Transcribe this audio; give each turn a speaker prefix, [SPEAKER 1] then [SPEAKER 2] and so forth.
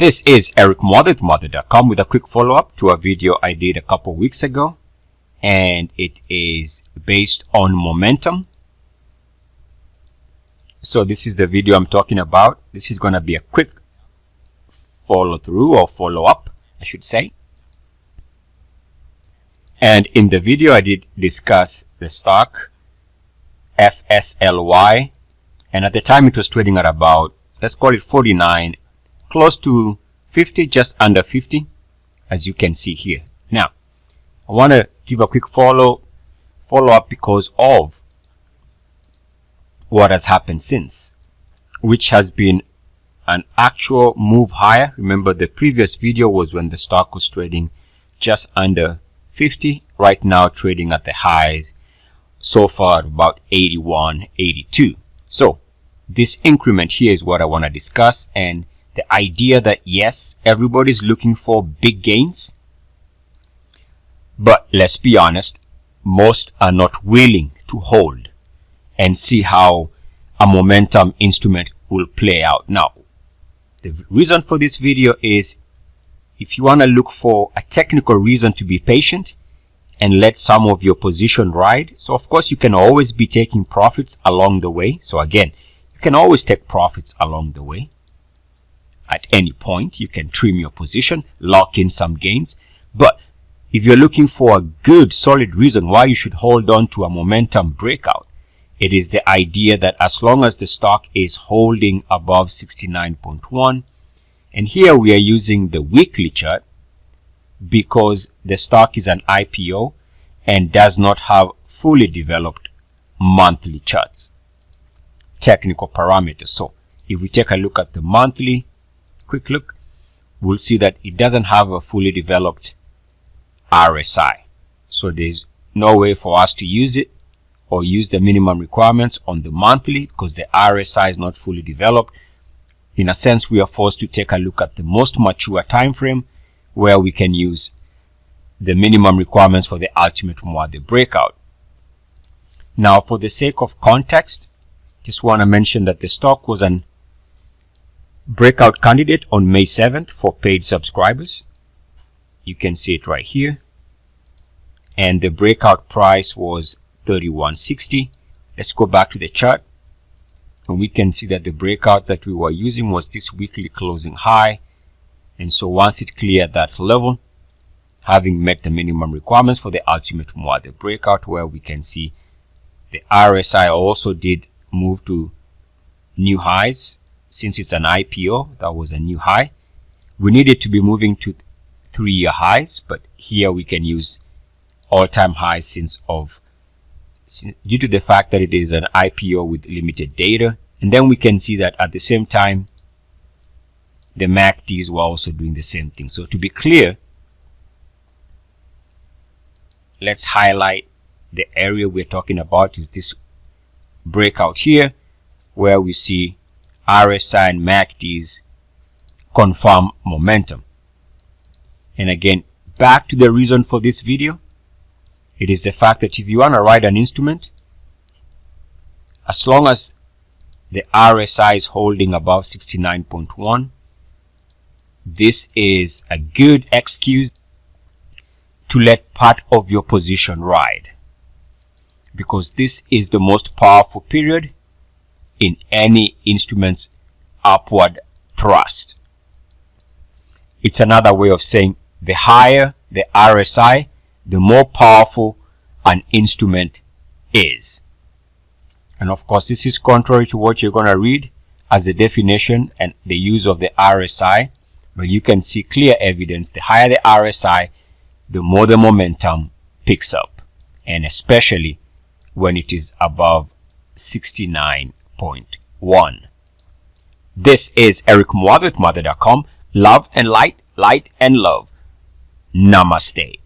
[SPEAKER 1] This is Eric Muathe with Muathe.com with a quick follow-up to a video I did a couple weeks ago, and it is based on momentum. So this is the video I'm talking about. This is going to be a quick follow-through or follow-up, I should say. And in the video I did discuss the stock FSLY, and at the time it was trading at about, let's call it 49, close to 50, just under 50, as you can see here. Now, I want to give a quick follow-up because of what has happened since, which has been an actual move higher. Remember, the previous video was when the stock was trading just under 50. Right now, trading at the highs so far at about 81, 82. So this increment here is what I want to discuss, and the idea that yes, everybody's looking for big gains, but let's be honest, most are not willing to hold and see how a momentum instrument will play out. Now, the reason for this video is if you want to look for a technical reason to be patient and let some of your position ride. So of course you can always be taking profits along the way. So again, you can always take profits along the way. At any point, you can trim your position, lock in some gains. But if you're looking for a good, solid reason why you should hold on to a momentum breakout, it is the idea that as long as the stock is holding above 69.1, and here we are using the weekly chart because the stock is an IPO and does not have fully developed monthly charts, technical parameters. So if we take a look at the monthly, quick look, we'll see that it doesn't have a fully developed RSI. So there's no way for us to use it or use the minimum requirements on the monthly because the RSI is not fully developed. In a sense, we are forced to take a look at the most mature time frame where we can use the minimum requirements for the ultimate Muathe breakout. Now, for the sake of context, just want to mention that the stock was an breakout candidate on May 7th for paid subscribers. You can see it right here. And the breakout price was 31.60. Let's go back to the chart. And we can see that the breakout that we were using was this weekly closing high. And so once it cleared that level, having met the minimum requirements for the ultimate Muathe breakout, where we can see the RSI also did move to new highs. Since it's an IPO, that was a new high. We needed to be moving to 3-year highs, but here we can use all-time highs due to the fact that it is an IPO with limited data. And then we can see that at the same time, the MACDs were also doing the same thing. So to be clear, let's highlight the area we're talking about is this breakout here, where we see RSI and MACDs confirm momentum. And again, back to the reason for this video, it is the fact that if you want to ride an instrument, as long as the RSI is holding above 69.1, this is a good excuse to let part of your position ride, because this is the most powerful period in any instrument's upward thrust. It's another way of saying the higher the RSI, the more powerful an instrument is. And of course, this is contrary to what you're going to read as the definition and the use of the RSI, but you can see clear evidence. The higher the RSI, the more the momentum picks up, and especially when it is above 69.1. This is Eric Muathe with Muathe.com. Love and light, light and love. Namaste.